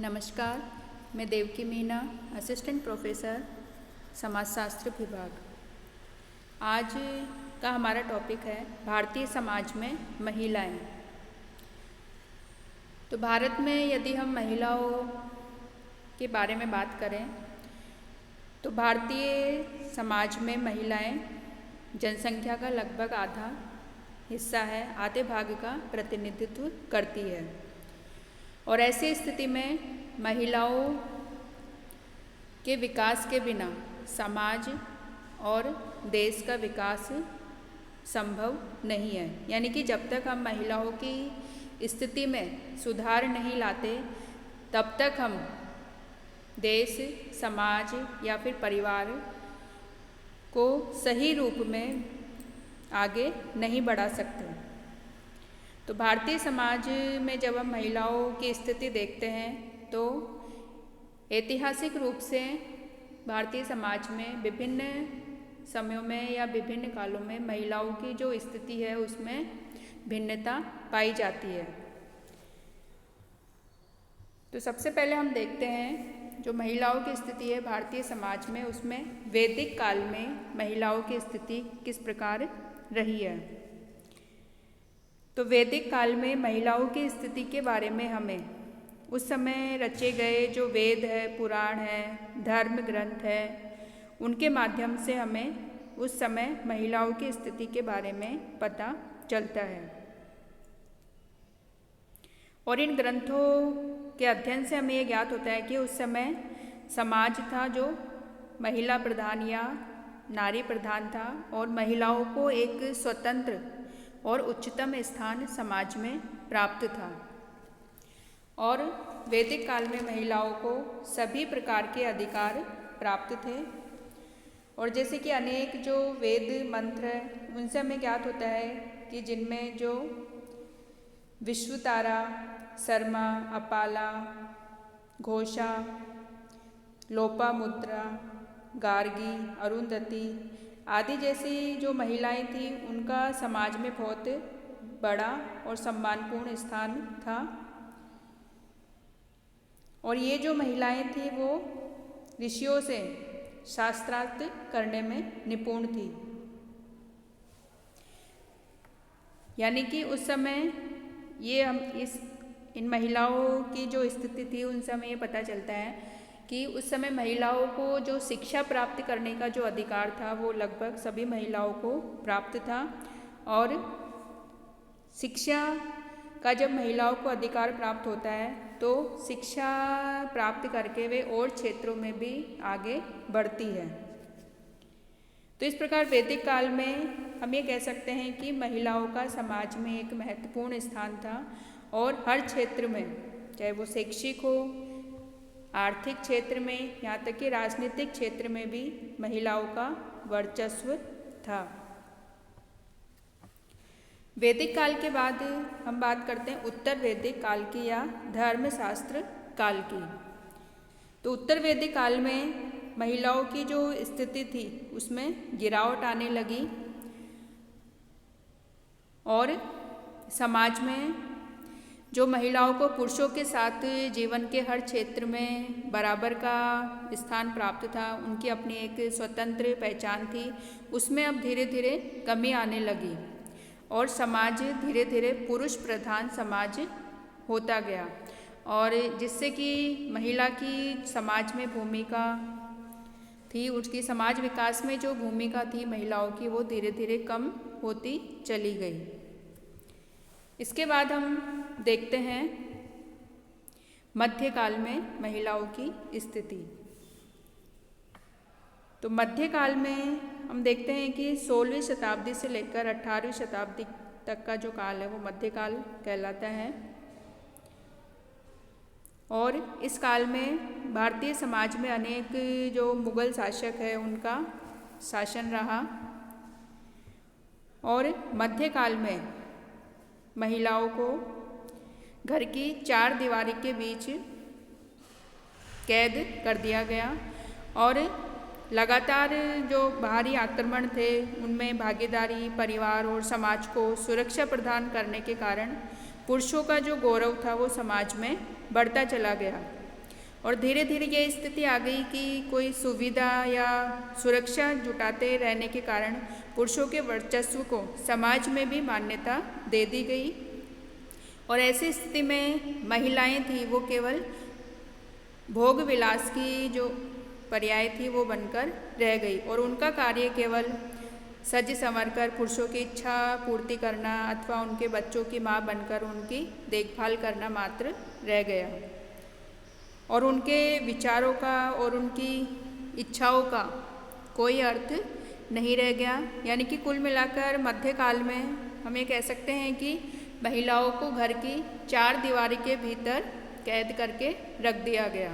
नमस्कार, मैं Devaki Meena, assistant professor समाजशास्त्र विभाग। आज का हमारा टॉपिक है भारतीय समाज में महिलाएं। तो भारत में यदि हम महिलाओं के बारे में बात करें तो भारतीय समाज में महिलाएं जनसंख्या का लगभग आधा हिस्सा है, आधे भाग का प्रतिनिधित्व करती है। और ऐसी स्थिति में महिलाओं के विकास के बिना समाज और देश का विकास संभव नहीं है। यानी कि जब तक हम महिलाओं की स्थिति में सुधार नहीं लाते तब तक हम देश, समाज या फिर परिवार को सही रूप में आगे नहीं बढ़ा सकते। तो भारतीय समाज में जब हम महिलाओं की स्थिति देखते हैं तो ऐतिहासिक रूप से भारतीय समाज में विभिन्न समयों में या विभिन्न कालों में महिलाओं की जो स्थिति है उसमें भिन्नता पाई जाती है। तो सबसे पहले हम देखते हैं जो महिलाओं की स्थिति है भारतीय समाज में, उसमें वैदिक काल में महिलाओं की स्थिति किस प्रकार रही है। तो वैदिक काल में महिलाओं की स्थिति के बारे में हमें उस समय रचे गए जो वेद है, पुराण है, धर्म ग्रंथ है, उनके माध्यम से हमें उस समय महिलाओं की स्थिति के बारे में पता चलता है। और इन ग्रंथों के अध्ययन से हमें ये ज्ञात होता है कि उस समय समाज था जो महिला प्रधान या नारी प्रधान था और महिलाओं को एक स्वतंत्र और उच्चतम स्थान समाज में प्राप्त था। और वैदिक काल में महिलाओं को सभी प्रकार के अधिकार प्राप्त थे। और जैसे कि अनेक जो वेद मंत्र हैं उनसे हमें ज्ञात होता है कि जिनमें जो विश्वतारा, शर्मा, अपाला, घोषा, लोपामुद्रा, गार्गी, अरुंधति आदि जैसी जो महिलाएं थीं उनका समाज में बहुत बड़ा और सम्मानपूर्ण स्थान था। और ये जो महिलाएं थीं वो ऋषियों से शास्त्रार्थ करने में निपुण थी। यानी कि उस समय ये हम इन महिलाओं की जो स्थिति थी उनसे हमें ये पता चलता है कि उस समय महिलाओं को जो शिक्षा प्राप्त करने का जो अधिकार था वो लगभग सभी महिलाओं को प्राप्त था। और शिक्षा का जब महिलाओं को अधिकार प्राप्त होता है तो शिक्षा प्राप्त करके वे और क्षेत्रों में भी आगे बढ़ती है। तो इस प्रकार वैदिक काल में हम ये कह सकते हैं कि महिलाओं का समाज में एक महत्वपूर्ण स्थान था और हर क्षेत्र में, चाहे वो शैक्षिक हो, आर्थिक क्षेत्र में, यहाँ तक कि राजनीतिक क्षेत्र में भी महिलाओं का वर्चस्व था। वैदिक काल के बाद हम बात करते हैं उत्तर वैदिक काल की या धर्मशास्त्र काल की। तो उत्तर वैदिक काल में महिलाओं की जो स्थिति थी उसमें गिरावट आने लगी और समाज में जो महिलाओं को पुरुषों के साथ जीवन के हर क्षेत्र में बराबर का स्थान प्राप्त था, उनकी अपनी एक स्वतंत्र पहचान थी, उसमें अब धीरे धीरे कमी आने लगी और समाज धीरे धीरे पुरुष प्रधान समाज होता गया। और जिससे कि महिला की समाज में भूमिका थी, उसकी समाज विकास में जो भूमिका थी महिलाओं की वो धीरे धीरे कम होती चली गई। इसके बाद हम देखते हैं मध्यकाल में महिलाओं की स्थिति। तो मध्यकाल में हम देखते हैं कि 16वीं शताब्दी से लेकर 18वीं शताब्दी तक का जो काल है वो मध्यकाल कहलाता है। और इस काल में भारतीय समाज में अनेक जो मुगल शासक है उनका शासन रहा। और मध्यकाल में महिलाओं को घर की 4 दीवारी के बीच कैद कर दिया गया और लगातार जो बाहरी आक्रमण थे उनमें भागीदारी परिवार और समाज को सुरक्षा प्रदान करने के कारण पुरुषों का जो गौरव था वो समाज में बढ़ता चला गया। और धीरे धीरे ये स्थिति आ गई कि कोई सुविधा या सुरक्षा जुटाते रहने के कारण पुरुषों के वर्चस्व को समाज में भी मान्यता दे दी गई। और ऐसी स्थिति में महिलाएं थी वो केवल भोग विलास की जो पर्याय थी वो बनकर रह गई और उनका कार्य केवल सज संवर कर पुरुषों की इच्छा पूर्ति करना अथवा उनके बच्चों की माँ बनकर उनकी देखभाल करना मात्र रह गया और उनके विचारों का और उनकी इच्छाओं का कोई अर्थ नहीं रह गया। यानी कि कुल मिलाकर मध्यकाल में हम ये कह सकते हैं कि महिलाओं को घर की 4 दीवारी के भीतर कैद करके रख दिया गया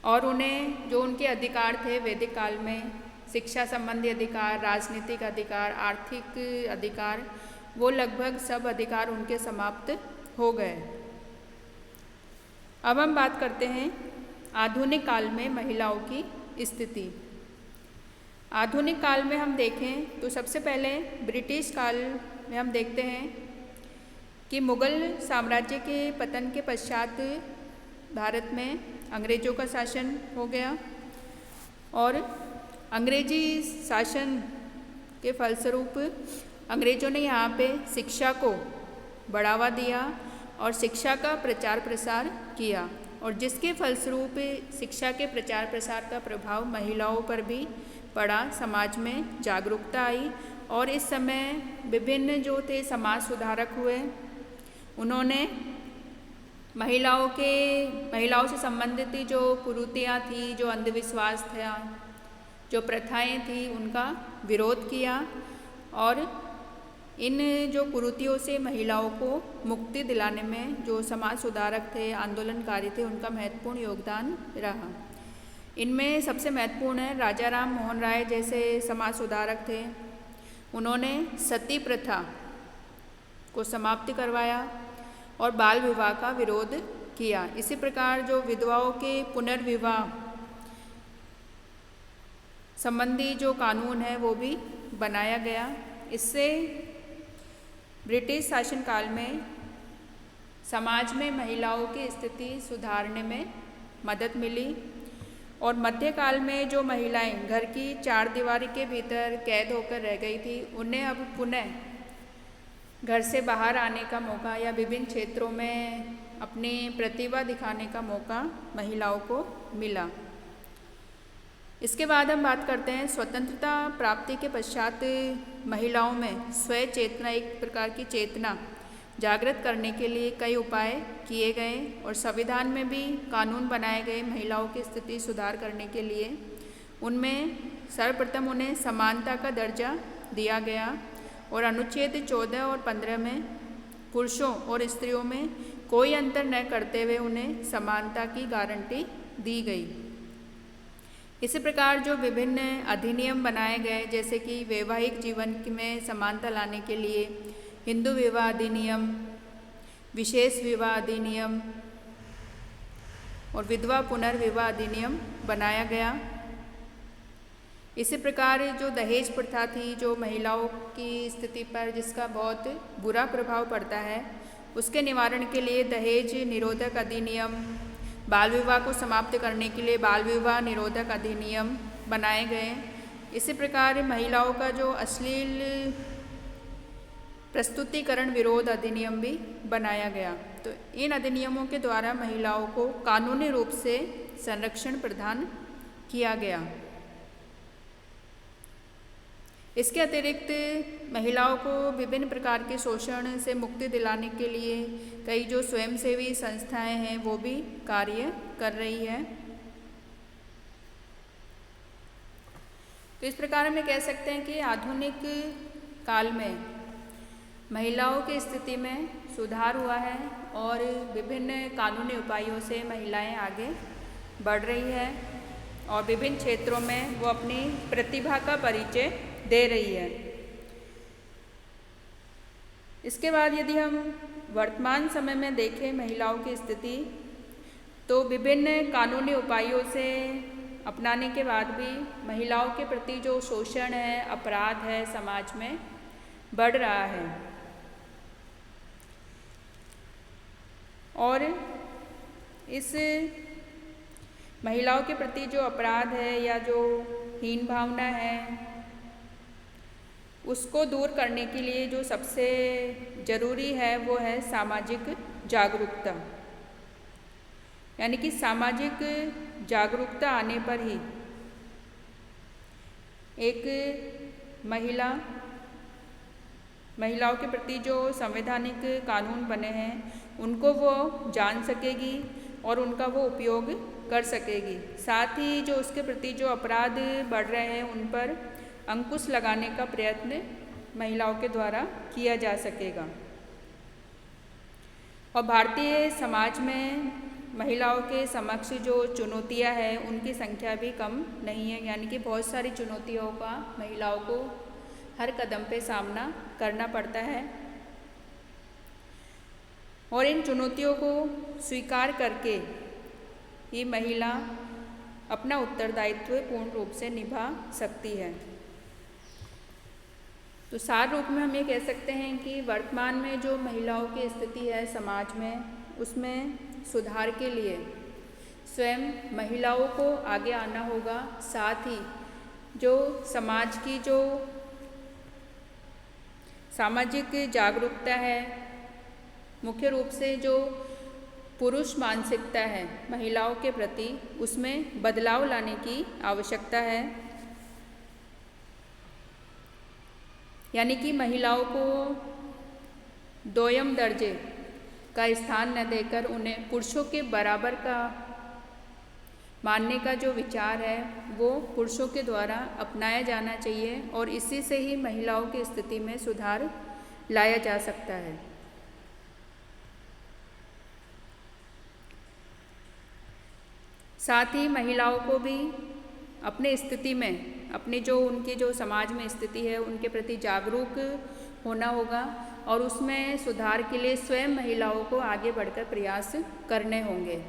और उन्हें जो उनके अधिकार थे वैदिक काल में शिक्षा संबंधी अधिकार, राजनीतिक अधिकार, आर्थिक अधिकार, वो लगभग सब अधिकार उनके समाप्त हो गए। अब हम बात करते हैं आधुनिक काल में महिलाओं की स्थिति। आधुनिक काल में हम देखें तो सबसे पहले ब्रिटिश काल में हम देखते हैं कि मुग़ल साम्राज्य के पतन के पश्चात भारत में अंग्रेज़ों का शासन हो गया और अंग्रेजी शासन के फलस्वरूप अंग्रेज़ों ने यहाँ पे शिक्षा को बढ़ावा दिया और शिक्षा का प्रचार प्रसार किया और जिसके फलस्वरूप शिक्षा के प्रचार प्रसार का प्रभाव महिलाओं पर भी पड़ा, समाज में जागरूकता आई और इस समय विभिन्न जो थे समाज सुधारक हुए। उन्होंने महिलाओं से संबंधित जो कुरीतियाँ थी, जो अंधविश्वास था, जो प्रथाएं थी, उनका विरोध किया और इन जो कुरीतियों से महिलाओं को मुक्ति दिलाने में जो समाज सुधारक थे, आंदोलनकारी थे, उनका महत्वपूर्ण योगदान रहा। इनमें सबसे महत्वपूर्ण है राजा राम मोहन राय जैसे समाज सुधारक थे। उन्होंने सती प्रथा को समाप्त करवाया और बाल विवाह का विरोध किया। इसी प्रकार जो विधवाओं के पुनर्विवाह संबंधी जो कानून है वो भी बनाया गया। इससे ब्रिटिश शासनकाल में समाज में महिलाओं की स्थिति सुधारने में मदद मिली और मध्यकाल में जो महिलाएं घर की 4 दीवारी के भीतर कैद होकर रह गई थी, उन्हें अब पुनः घर से बाहर आने का मौका या विभिन्न क्षेत्रों में अपनी प्रतिभा दिखाने का मौका महिलाओं को मिला। इसके बाद हम बात करते हैं स्वतंत्रता प्राप्ति के पश्चात महिलाओं में स्वयं चेतना, एक प्रकार की चेतना जागृत करने के लिए कई उपाय किए गए और संविधान में भी कानून बनाए गए महिलाओं की स्थिति सुधार करने के लिए। उनमें सर्वप्रथम उन्हें समानता का दर्जा दिया गया और अनुच्छेद 14 और 15 में पुरुषों और स्त्रियों में कोई अंतर न करते हुए उन्हें समानता की गारंटी दी गई। इसी प्रकार जो विभिन्न अधिनियम बनाए गए, जैसे कि वैवाहिक जीवन में समानता लाने के लिए हिंदू विवाह अधिनियम, विशेष विवाह अधिनियम और विधवा पुनर्विवाह अधिनियम बनाया गया। इसी प्रकार जो दहेज प्रथा थी, जो महिलाओं की स्थिति पर जिसका बहुत बुरा प्रभाव पड़ता है, उसके निवारण के लिए दहेज निरोधक अधिनियम, बाल विवाह को समाप्त करने के लिए बाल विवाह निरोधक अधिनियम बनाए गए। इसी प्रकार महिलाओं का जो अश्लील प्रस्तुतिकरण विरोध अधिनियम भी बनाया गया। तो इन अधिनियमों के द्वारा महिलाओं को कानूनी रूप से संरक्षण प्रदान किया गया। इसके अतिरिक्त महिलाओं को विभिन्न प्रकार के शोषण से मुक्ति दिलाने के लिए कई जो स्वयंसेवी संस्थाएं हैं वो भी कार्य कर रही है। तो इस प्रकार हम कह सकते हैं कि आधुनिक काल में महिलाओं की स्थिति में सुधार हुआ है और विभिन्न कानूनी उपायों से महिलाएं आगे बढ़ रही है और विभिन्न क्षेत्रों में वो अपनी प्रतिभा का परिचय दे रही है। इसके बाद यदि हम वर्तमान समय में देखें महिलाओं की स्थिति, तो विभिन्न कानूनी उपायों से अपनाने के बाद भी महिलाओं के प्रति जो शोषण है, अपराध है, समाज में बढ़ रहा है। और इस महिलाओं के प्रति जो अपराध है या जो हीन भावना है उसको दूर करने के लिए जो सबसे ज़रूरी है वो है सामाजिक जागरूकता। यानी कि सामाजिक जागरूकता आने पर ही एक महिलाओं के प्रति जो संवैधानिक कानून बने हैं उनको वो जान सकेगी और उनका वो उपयोग कर सकेगी। साथ ही जो उसके प्रति जो अपराध बढ़ रहे हैं उन पर अंकुश लगाने का प्रयत्न महिलाओं के द्वारा किया जा सकेगा। और भारतीय समाज में महिलाओं के समक्ष जो चुनौतियां हैं उनकी संख्या भी कम नहीं है। यानी कि बहुत सारी चुनौतियों का महिलाओं को हर कदम पे सामना करना पड़ता है और इन चुनौतियों को स्वीकार करके ये महिला अपना उत्तरदायित्व पूर्ण रूप से निभा सकती है। तो सार रूप में हम ये कह सकते हैं कि वर्तमान में जो महिलाओं की स्थिति है समाज में उसमें सुधार के लिए स्वयं महिलाओं को आगे आना होगा। साथ ही जो समाज की जो सामाजिक जागरूकता है, मुख्य रूप से जो पुरुष मानसिकता है महिलाओं के प्रति उसमें बदलाव लाने की आवश्यकता है। यानी कि महिलाओं को दोयम दर्जे का स्थान न देकर उन्हें पुरुषों के बराबर का मानने का जो विचार है वो पुरुषों के द्वारा अपनाया जाना चाहिए और इसी से ही महिलाओं की स्थिति में सुधार लाया जा सकता है। साथ ही महिलाओं को भी अपने स्थिति में अपनी जो उनकी जो समाज में स्थिति है उनके प्रति जागरूक होना होगा और उसमें सुधार के लिए स्वयं महिलाओं को आगे बढ़कर प्रयास करने होंगे।